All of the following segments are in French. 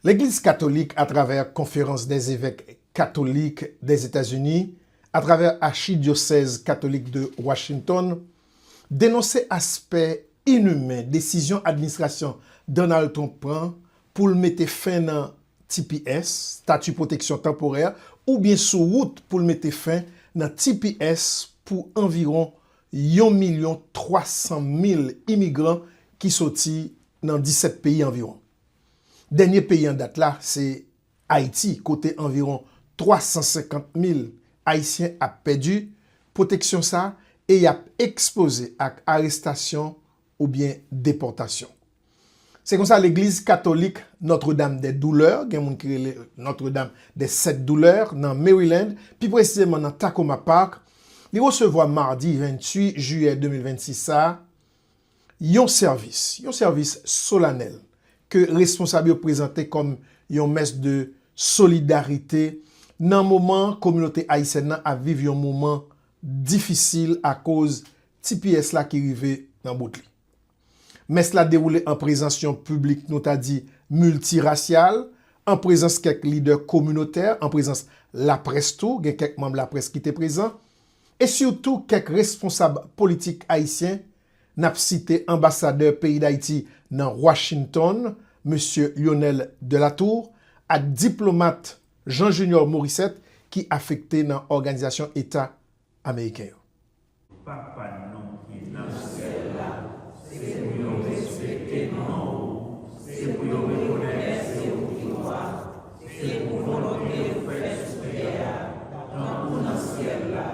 L'Église catholique, à travers Conférence des évêques catholiques des États-Unis, à travers Archidiocèse catholique de Washington, dénonçait aspect inhumain décision administration Donald Trump prend pour le mettre fin dans TPS, statut protection temporaire, ou bien sous route pour le mettre fin dans TPS pour environ 1,3 million immigrants qui sortis dans 17 pays environ. Dernier pays en date là, c'est Haïti, côté environ 350 000 Haïtiens a perdu protection ça et a exposé à arrestation ou bien déportation. C'est comme ça l'Église catholique Notre-Dame des Douleurs, Notre-Dame des Sept Douleurs, dans Maryland, puis précisément dans Tacoma Park, il recevoir mardi 28 juillet 2026 ça, un service solennel que responsable présenté comme une messe de solidarité dans un moment communauté haïtienne a vivre un moment difficile à cause TPS là qui arrivé dans Boutli. Messe la déroulé en présence publique, nous t'a dit multiraciale, en présence quelques leaders communautaires, en présence la presse tout, quelques membres de la presse qui étaient présents, et surtout quelques responsables politiques haïtiens, n'a cité ambassadeur pays d'Haïti dans Washington, M. Lionel Delatour, à diplomate Jean Junior Morissette qui affecté dans l'organisation État américain. Papa non qui est dans le ciel là, c'est pour nous respecter non, c'est pour nous reconnaître c'est pour victoire, c'est pour volonté de faire supérieur dans le ciel là.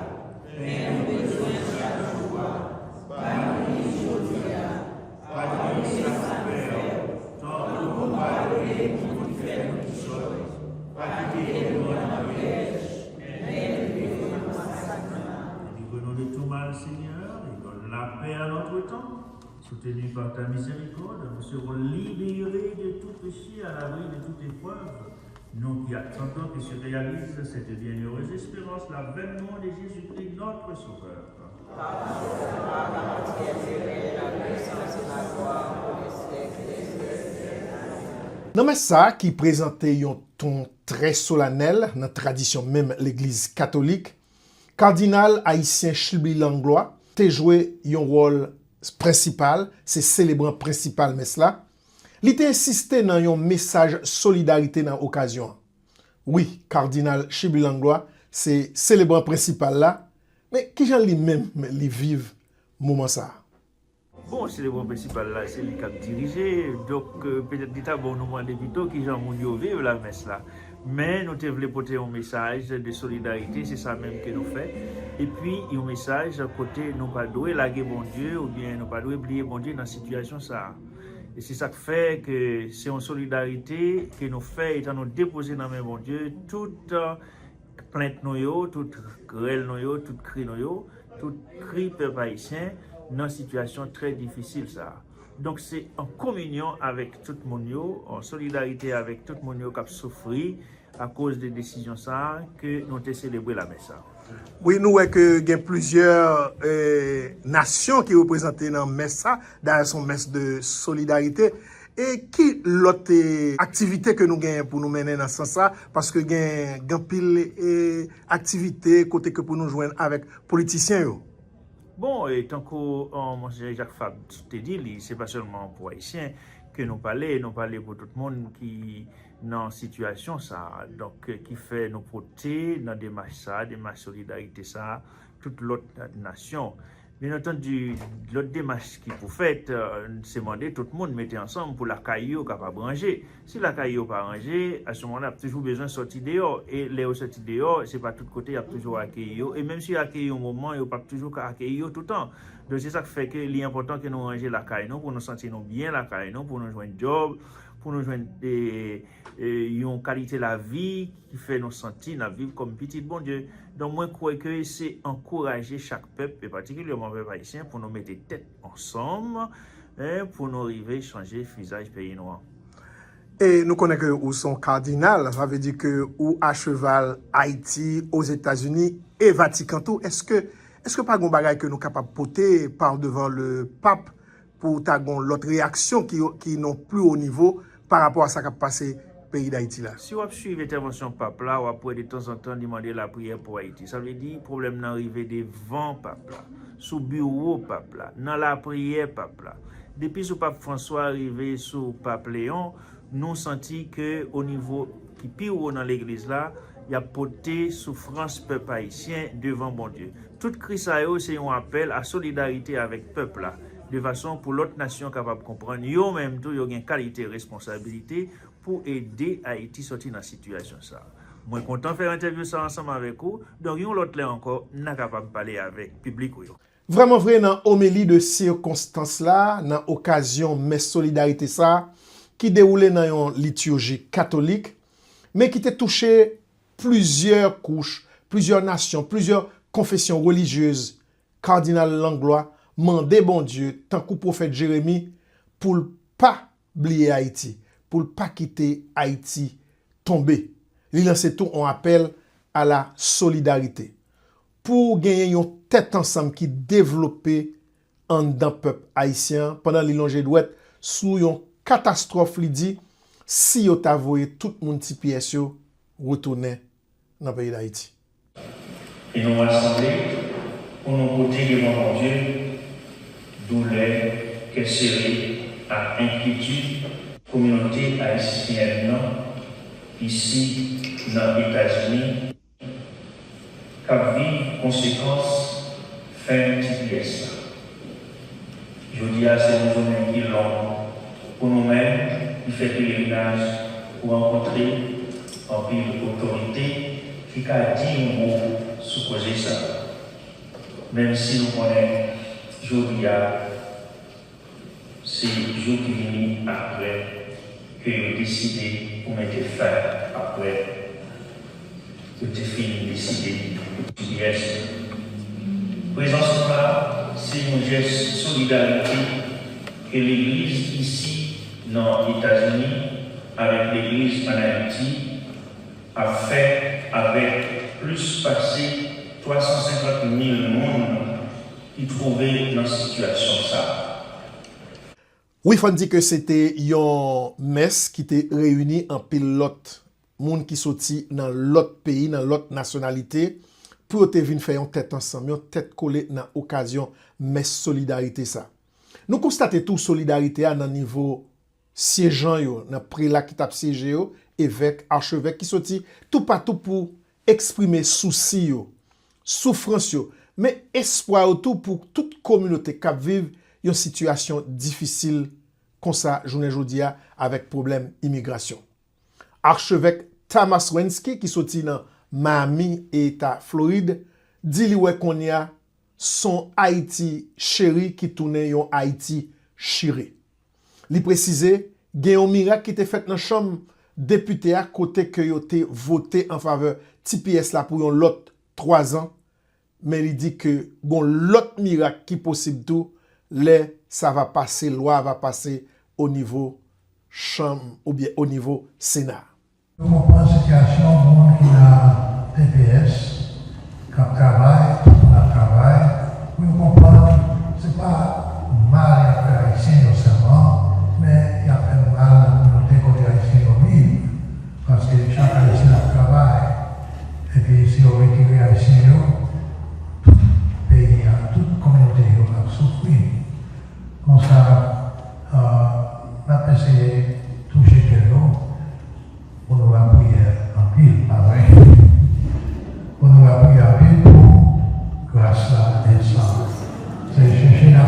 Mais nous besoin chaque jour, par nous aujourd'hui, par nous sacrifier, tant nous combattre pour faire nous qui sommes, par qui nous dans piège, mais nous vivons dans sa sacrement. Libère-nous de tout mal, Seigneur, et donne la paix à notre temps. Soutenus par ta miséricorde, nous serons libérés de tout péché à l'abri de toute épreuve. Nous qui attendons que se réalise cette bienheureuse espérance, l'avènement de Jésus-Christ, notre Sauveur. Dans le ça qui présentait un ton très solennel dans la tradition même l'Église catholique, cardinal haïtien Chilby Langlois a joué un rôle principal, c'est célébrant principal mais cela. Il a insisté dans un message solidarité dans l'occasion. Oui, cardinal Chilby Langlois, c'est célébrant principal là, mais qui j'en lui-même li vive moment ça. Bon, c'est le bon principal là, c'est lui qui a dirigé, donc peut-être l'État bon nous demander plutôt qui j'en moun yo vivre la messe là. Mais nous devons porter un message de solidarité, c'est ça même que nous faisons. Et puis, un message à côté, nous pas doué laguer bon Dieu, ou bien nous pas doué oublier bon Dieu dans la situation ça. Et c'est ça qui fait que c'est une solidarité que nous faisons, étant nous déposer dans le bon Dieu, toute plainte nous, toute grêle nous, toute cri nous, toute cri peuple haïtien dans une situation très difficile ça. Donc c'est en communion avec tout le monde, en solidarité avec tout le monde qui a souffert à cause des décisions ça que nous avons célébré la messe. Oui, nous voyons qu'il y a plusieurs nations qui représentent dans la messe, dans son messe de solidarité. Et qui l'autre activité que nous gagnons pour nous mener dans ce sens, parce que nous avons pile activité côté que pour nous joindre avec les politiciens. Bon, et tant que Monseigneur Jacques Fabre te dit, c'est pas seulement pour les Haïtiens que nous parlons pour tout le monde qui dans situation ça, donc qui fait nous porter dans des marches solidarité ça, toute l'autre nation. Bien entendu, l'autre démarche qui pour faire, c'est demander tout le monde mettre ensemble pour la caillou capable ranger. Si la caillou pas rangée, à ce moment-là, il y a toujours besoin de sortir dehors. Et les sortir dehors, c'est pas tout côté, il y a toujours accueillir. Et même si accueillir au moment, il n'y a pas toujours accueillir tout le temps. Donc c'est ça qui fait que l'important que nous ranger la caillou pour nous sentir bien la caillou, pour nous joindre job, pour nous joindre une qualité de la vie qui fait nous sentir la vivre comme petit bon Dieu. Donc moi je crois que c'est encourager chaque peuple, et particulièrement le peuple haïtien, pour nous mettre tête ensemble, pour nous arriver à changer le visage pays noir. Et nous connaissons que où sont cardinal, ça veut dire que où à cheval Haïti, aux États-Unis et Vatican tout. Est-ce que pas un bagage que nous capable porter par devant le pape pour ta l'autre réaction qui n'ont plus au niveau par rapport à ça qui a passé pays d'Haïti là. Si on suit l'intervention pape là, on peut de temps en temps demander la prière pour Haïti. Ça veut dire problème n'arrive devant pape là, sous bureau pape là, dans la prière pape là. Depuis ce pape François arrivé sous pape Léon, nous senti que au niveau qui pire dans l'église là, il y a porté souffrance peuple haïtien devant bon Dieu. Toute crise c'est un appel à solidarité avec peuple là, de façon pour l'autre nation capable de comprendre. Yo même tout yo une qualité et responsabilité pour aider Haïti sortir dans la situation ça. Moi content faire interview ça ensemble avec vous. Donc yon l'autre là encore n'a capable parler avec public yo. Vraiment vrai dans homélie de circonstance là, dans occasion messe solidarité ça qui déroulait dans une liturgie catholique mais qui t'a touché plusieurs couches, plusieurs nations, plusieurs confessions religieuses. Cardinal Langlois mandé bon Dieu, tant que prophète Jérémie, pour ne pas oublier Haïti, pour ne pas quitter Haïti tomber. Il lance tout un appel à la solidarité. Pour gagner une tête ensemble qui développe en dans peuple haïtien pendant l'ilongé douette sous une catastrophe li dit si yo ta voyé tout moun ti pièce yo retourner dans le pays d'Haïti. Et nous rassembler pour nous porter devant mon Dieu douleur, questionner à inquiétude, communauté haïtienne ici dans les États-Unis, qui vit conséquences fin de pièce. Je dis à ces journées qui l'ont pour nous-mêmes, qui fait pèlerinage pour rencontrer en pile autorité qui a dit un mot sous cause ça. Même si nous connaissons, je dis c'est le jour qui vient après que j'ai décidé pour mettre fin après que j'ai fini de décider du reste. Présence là, c'est un geste de solidarité que l'Église ici dans les États-Unis avec l'Église en Haïti a fait avec plus passé 350 000 personnes qui trouvaient dans cette situation ça. Oui, il faut dire que c'était une messe qui était réunie en pilote, monde qui sorti dans l'autre pays, dans l'autre nationalité, pour te venir faire une tête ensemble, une tête collée dans l'occasion messe solidarité ça. Nous constatons tout solidarité à un niveau siégeant yo, dans prélat qui t'a siégé yo, évêque, archevêque qui sorti tout partout pour exprimer souci yo, souffrance yo, mais espoir autour pour toute communauté qui vive une situation difficile comme ça journée jodia avec problème immigration. Archevêque Thomas Wensky qui sorti dans Miami et État Floride dit lui qu'on y a son Haïti chéri qui tourne yon Haïti chiré. Li précise gen un miracle qui était fait dans chambre député à côté que yo te voté en faveur TPS là pour yon lot 3 ans mais il dit que bon l'autre miracle qui possible tout ça va passer, loi va passer au niveau chambre ou bien au niveau Sénat. Nous comprenons la situation du monde qui a TPS, qui travaille, nous comprenons que ce n'est pas mal à faire haïtien seulement, mais il y a fait mal à la communauté côté haïtien aussi, parce que chaque haïtien a travail, et puis si on retire haïtien, tout pays, toute communauté a souffert. Comme ça, on a essayé de toucher quelqu'un pour nous appuyer en pile, pas vrai? Pour nous appuyer en pile pour grâce à descendre. C'est chercher un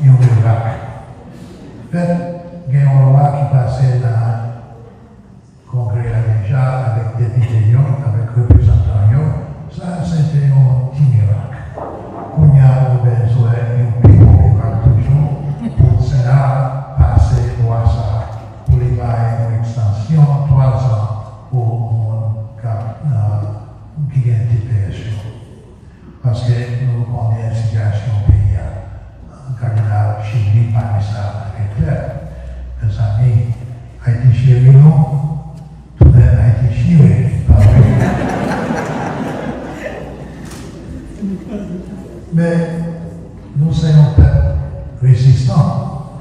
miracle. Fait, il y a une loi qui passait dans le Congrès déjà avec députés, avec représentants. Ça, c'était un petit miracle. On y a besoin d'un petit miracle toujours pour le Sénat passer loi ça pour les bails une extension 3 ans pour le monde qui a une TPS. Parce que nous connaissons la situation au pays. Le cardinal Chili parle ça très clair. Les amis, Haïti chéri, non, tout le monde Haïti chéri. Mais nous sommes un peuple résistant.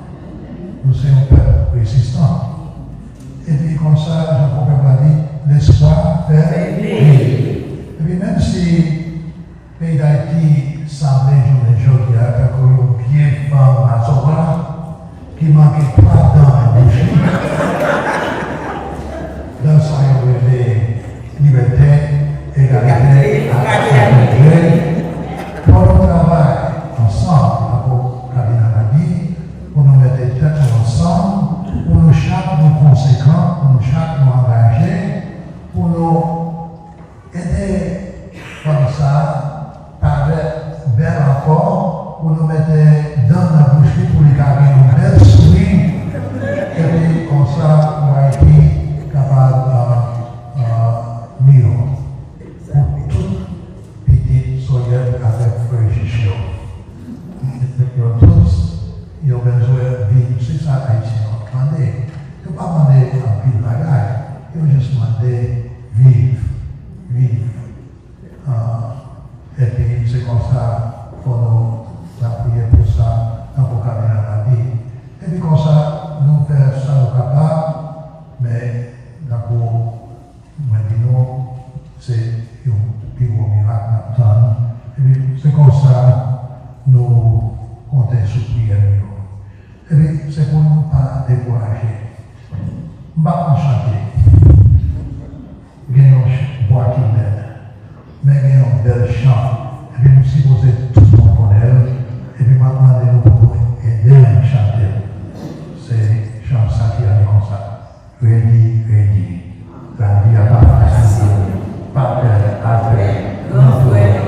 Nous sommes un peuple résistant. Et puis, comme ça, Jean-Paul a dit, l'espoir fait vivre. Et puis même si le pays d'Haïti semblait jour qui a une vieille femme à son bras, qui manquait pas dans la bouche, dans sa liberté, égalité, fraternité, pour le travail ensemble, pour Kabila pour nous mettre tête ensemble, pour nous chaque nous conséquents, pour nous chaque nous engagés, pour nous aider comme ça, avec bel encore, pour nous mettre dans la bouche pour les garder nos belles souris, et puis comme ça, nous allons être capables de mieux pour toute petite soleil avec frère Chichio. Ils ont besoin de vivre, c'est ça Haïti a demandé. Ils n'ont pas demandé un pile de bagaille, ils ont juste demandé vivre. Et puis c'est comme ça qu'on a prié pour ça, dans le cadre de la vie. Et puis comme ça, nous faisons ça nous capables, mais d'accord, maintenant, c'est un plus gros miracle maintenant. Et puis c'est comme ça, nous comptons sur prière. Et puis c'est pour nous pas décourager. Je ne vais pas chanter. Il y a un bois qui l'aide, mais il y a un bel chant. Et puis nous supposons tout le monde connaître. Et puis maintenant, nous pouvons aider à chanter. C'est chant ça qui est comme ça. Ready. La vie a pas facile. Pas de affaire. Non, ready.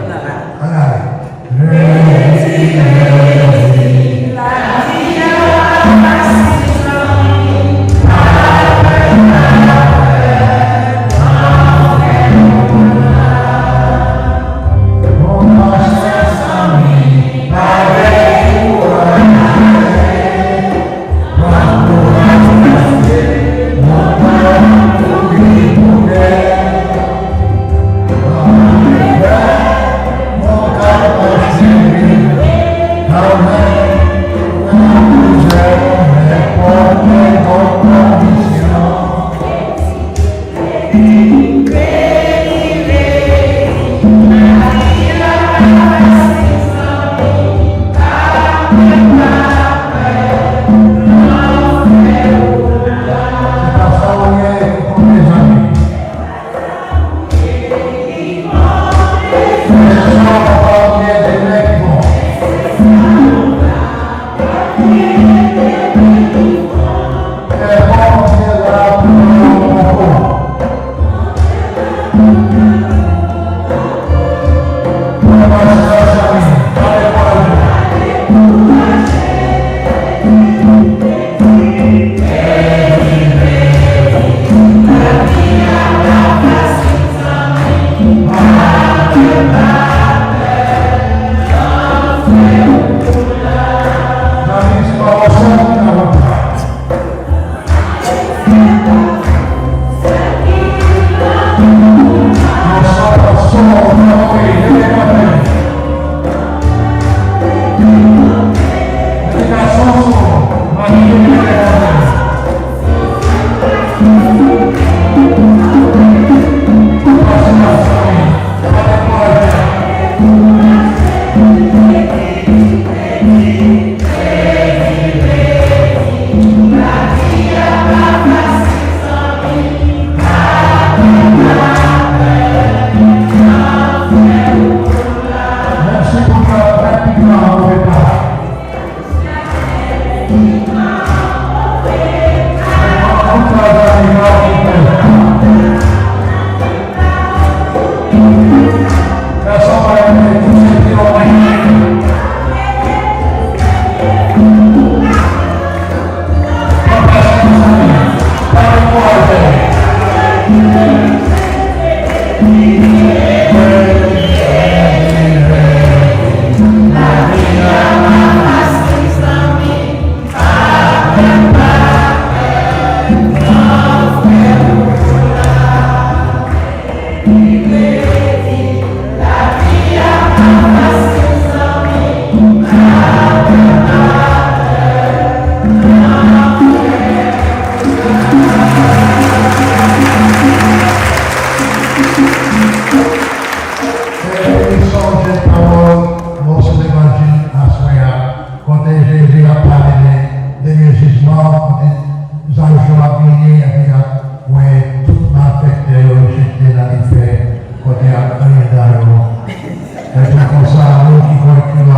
Et puis comme ça, nous qui croyons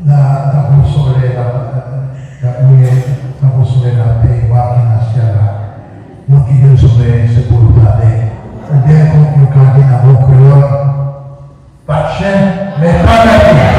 la consoler, la consoler la paix, voir qui n'a pas là. Nous qui nous sauver, c'est pour nous garder. Et bien, quand nous gardons la bonne couleur, pas de chaîne, mais pas de vie.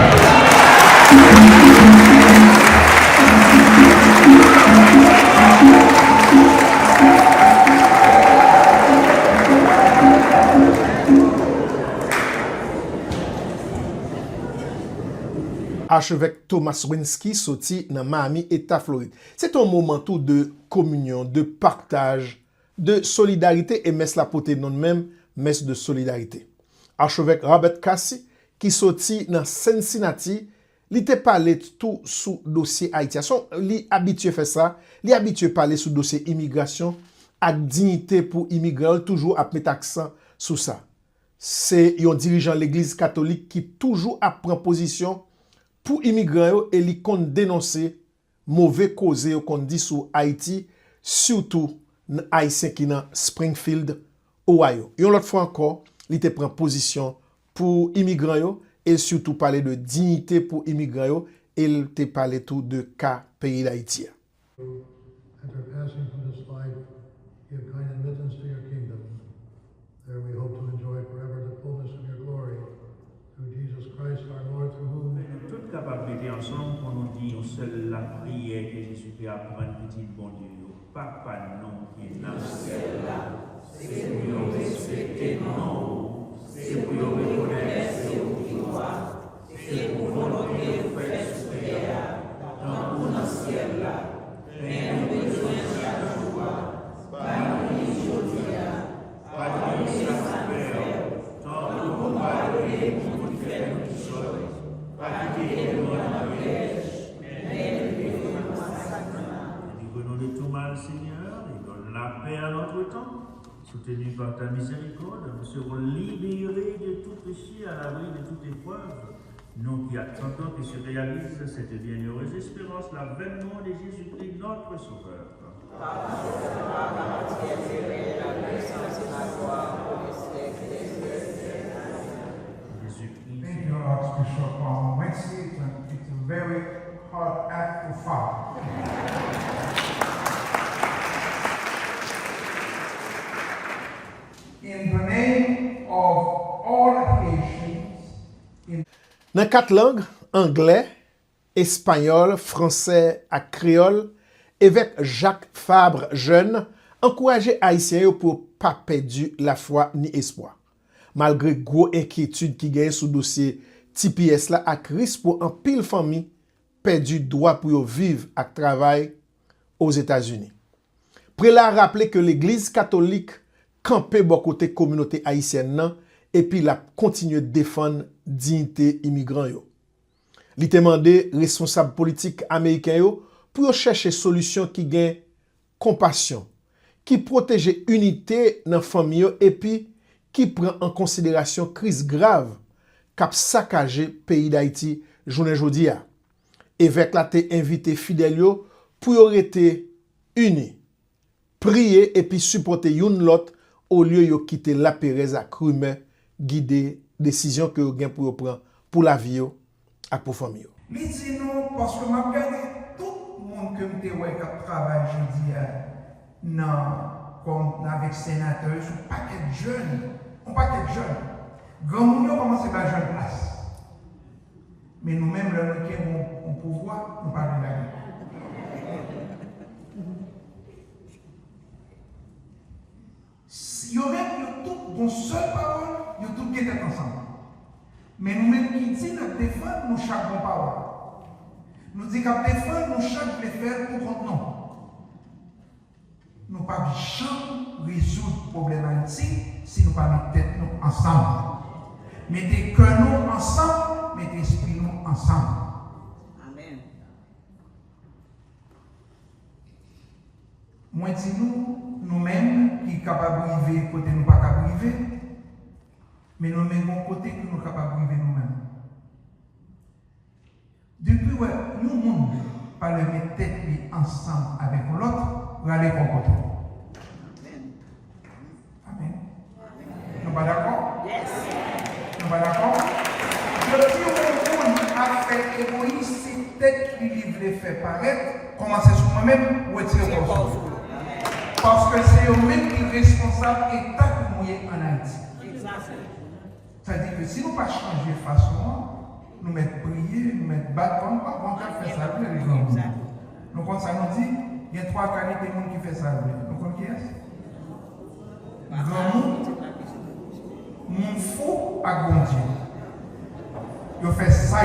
Archevêque Thomas Winsky sorti dans Miami, État Floride. C'est un moment tout de communion, de partage, de solidarité et messe la pote non même, messe de solidarité. Archevêque Robert Cassie qui sorti dans Cincinnati, il te parlé tout sous dossier haïtien. Li habitué faire ça, li habitué parler sous dossier immigration avec dignité pour immigrer, toujours à mettre accent sur ça. C'est un dirigeant de l'église catholique qui toujours prend position pour immigrer et li kon dénoncer mauvais cause qu'on dit sur Haïti, surtout haïtien qui dans Springfield, Ohio. Et l'autre fois encore, li te prend position pour immigrer et surtout parler de dignité pour immigrer et il te parler tout de cas pays d'Haïti. After passing from this life, give kind admittance to your kingdom. There we hope to enjoy forever the fullness of your glory. Through Jesus Christ our Lord, through whom toute capacité ensemble pour nous dire seule la prière que Jésus peut apprendre petit bon Dieu. Papa non qui est dans le ciel là, c'est pour nous respecter non, c'est pour nous reconnaître c'est pour qui croit, c'est pour volonté de faire sur terre, dans le ciel là. Mais nous besoin chaque jour, par nous aujourd'hui, par nous satisfaire, tant que nous parler pour nous faire nous choses. Nous de tout mal, Seigneur, et donne la paix à notre temps. Soutenus par ta miséricorde, nous serons libérés de tout péché, à l'abri de toute épreuve. Nous qui attendons que se réalise cette bienheureuse espérance, l'avènement de Jésus-Christ, notre Sauveur. Thank you, Archbishop Winsky. It's a very hard act to follow. In the name of all Haitians, Dans 4 langues, anglais, espagnol, français et créole, évêque Jacques Fabre jeune encourageait Haïtiens pour pas perdre la foi ni espoir. Malgré gros inquiétude qui gagne sous dossier TPS là ak risque pour un pile famille perdu droit pour vivre et travailler aux États-Unis. Prélat a rappelé que l'église catholique campait bon côté communauté haïtienne nan, et puis la continue de défendre dignité immigrant yo. Li demandé responsable politique américain yo pour chercher solution qui gagne compassion, qui protège unité dans famille et puis qui prend en considération crise grave k'ap saccagé pays d'Haïti journée jodi a. Évêque la te invité fidèle yo pour yo rete unis, prier et puis supporter yon lot au lieu yo quitter la Pérez à Krumé guider décision que yo gen pour yo prendre pour la vie yo et pour famille yo. li di nou parce que m'a gagné tout le monde que m'te ouais qui travaille jeudi comme avec sénateur sur paquet de jeunes, on paquet de jeunes. Grand monde commence par jeune place. Mais nous-mêmes là nous qui avons un pouvoir, nous pas de la vie. Yo même tout bon seule parole, yo tout qui était ensemble. Mais nous-mêmes qui disons nous défendre nous chaque bonne parole. Nous disons qu'on défendre nous chaque les faire pour contre nous. Nous ne pouvons jamais résoudre le problème Haïti si nous ne mettons tête nous ensemble. Mettez cœur nous ensemble, mettez esprit nous ensemble. Amen. Moi dis nous-mêmes qui sommes capables de vivre côté nous pas capables de vivre, mais nous-mêmes bon côté que nous sommes capables de vivre nous-mêmes. Depuis ouais, nous pas le mettre tête ensemble avec l'autre, pour aller pour côté. Amen. Nous pas d'accord? Yes. Parce que c'est eux-mêmes qui sont responsables de l'État pour mouiller en Haïti. C'est-à-dire que si nous ne pas changer de façon, nous mettons prier, nous mettons battre, on ne va pas faire ça, les gens. Nous, comme ça, nous dit, il y a 3 qualités de monde qui fait ça. Nous connaissons qui est-ce? Grand monde, mon fou à bon Dieu. Ils fait ça,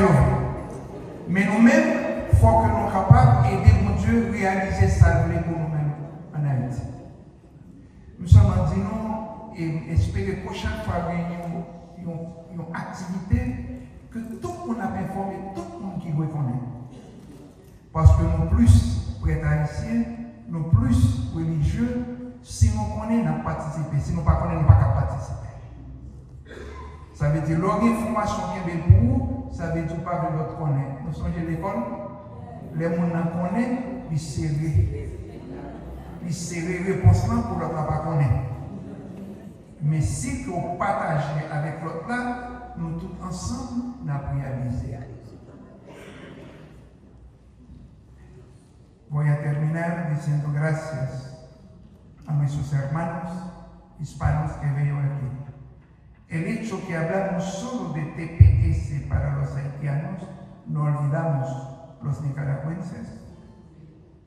mais nous-mêmes, il faut que nous soyons capables d'aider mon Dieu à réaliser ça pour nous-mêmes en Haïti. Nous sommes en disant et espérer que prochaine fois une activité que tout le monde a informé, tout le monde qui reconnaît. Parce que nous plus prêts haïtiens, nous plus religieux, si nous connaissons, nous participé. Si nous ne connaissons pas, nous ne pouvons pas participer. Ça veut dire l'information qui est belle pour vous, ça veut dire pas que l'autre connaît. Nous sommes à l'école, les gens qui connaissent, ils serrent. Ils serrent réponse pour l'autre pas connaître. Mais si vous partagez avec l'autre là, nous tous ensemble, nous avons réalisé. Voy a terminar diciendo gracias a nuestros hermanos hispanos que veo aquí. El hecho que hablamos solo de TPS para los haitianos, no olvidamos los nicaragüenses,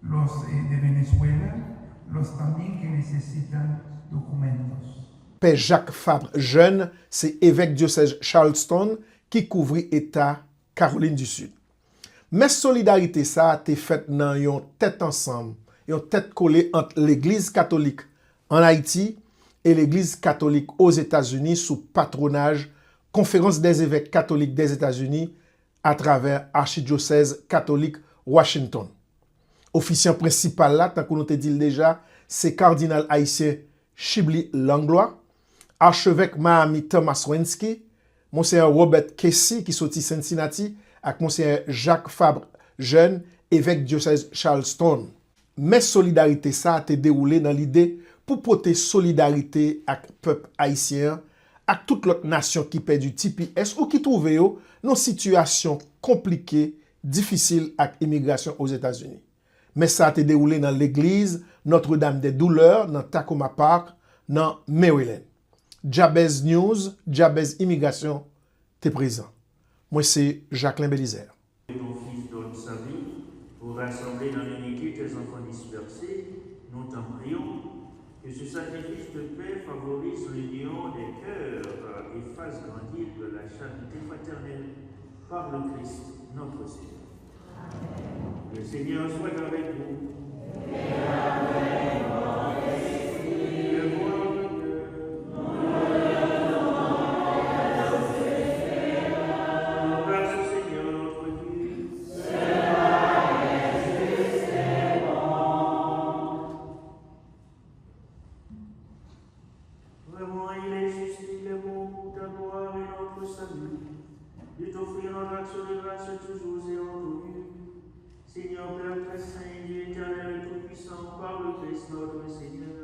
los de Venezuela, los también que necesitan documentos. Père Jacques Fabre jeune, c'est évêque diocèse Charleston qui couvrit État Caroline du Sud. Mais solidarité ça a été faite dans une tête ensemble, une tête collée entre l'Église catholique en Haïti et l'Église catholique aux États-Unis sous patronage Conférence des évêques catholiques des États-Unis à travers Archidiocèse catholique Washington. Officiant principal là, tant qu'on nous te dit déjà, c'est cardinal haïtien Chibli Langlois, archevêque Mahami Thomas Wensky, Monseigneur Robert Casey qui sorti Cincinnati, avec Monseigneur Jacques Fabre jeune, évêque diocèse Charleston. Mais solidarité ça a été déroulé dans l'idée pour porter solidarité avec le peuple haïtien, avec toute l'autre nation qui paie du TPS ou qui trouve dans une situation compliquée, difficile avec l'immigration aux États-Unis. Mais ça a été déroulé dans l'église Notre-Dame des Douleurs, dans Tacoma Park, dans Maryland. Jabez News, Jabez Immigration, t'es présent. Moi, c'est Jacqueline Bélizaire. Ton Fils donne sa vie pour rassembler dans l'unité tes enfants dispersés. Nous t'en prions que ce sacrifice de paix favorise l'union des cœurs et fasse grandir de la charité fraternelle par le Christ, notre Seigneur. Le Seigneur soit avec vous. Et avec votre esprit. Grâce au Seigneur notre Dieu. C'est bon. Vraiment, il est juste, il est bon pour ta gloire et notre salut, de t'offrir notre action de grâce toujours et en tout lieu. Seigneur Père très saint, Dieu éternel et tout-puissant, par le Christ notre Seigneur,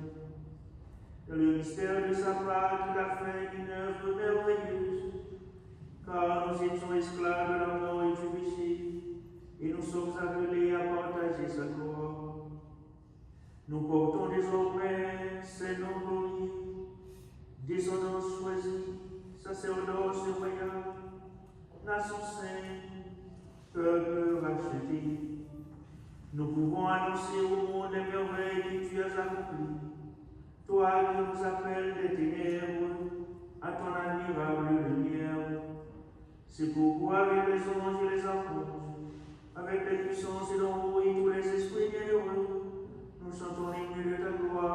dans le mystère de sa part, il a fait une œuvre merveilleuse, car nous étions esclaves de la mort et du péché, et nous sommes appelés à partager sa gloire. Nous portons désormais ses noms glorieux, descendance choisie, sacerdoce royal, nation sainte, peuple racheté. Nous pouvons annoncer au monde les merveilles que tu as accomplies. Toi qui nous appelles des ténèbres à ton admirable lumière. C'est pourquoi avec les anges et les apôtres, avec les puissances et d'en haut et tous les esprits bienheureux, nous chantons l'hymne de ta gloire.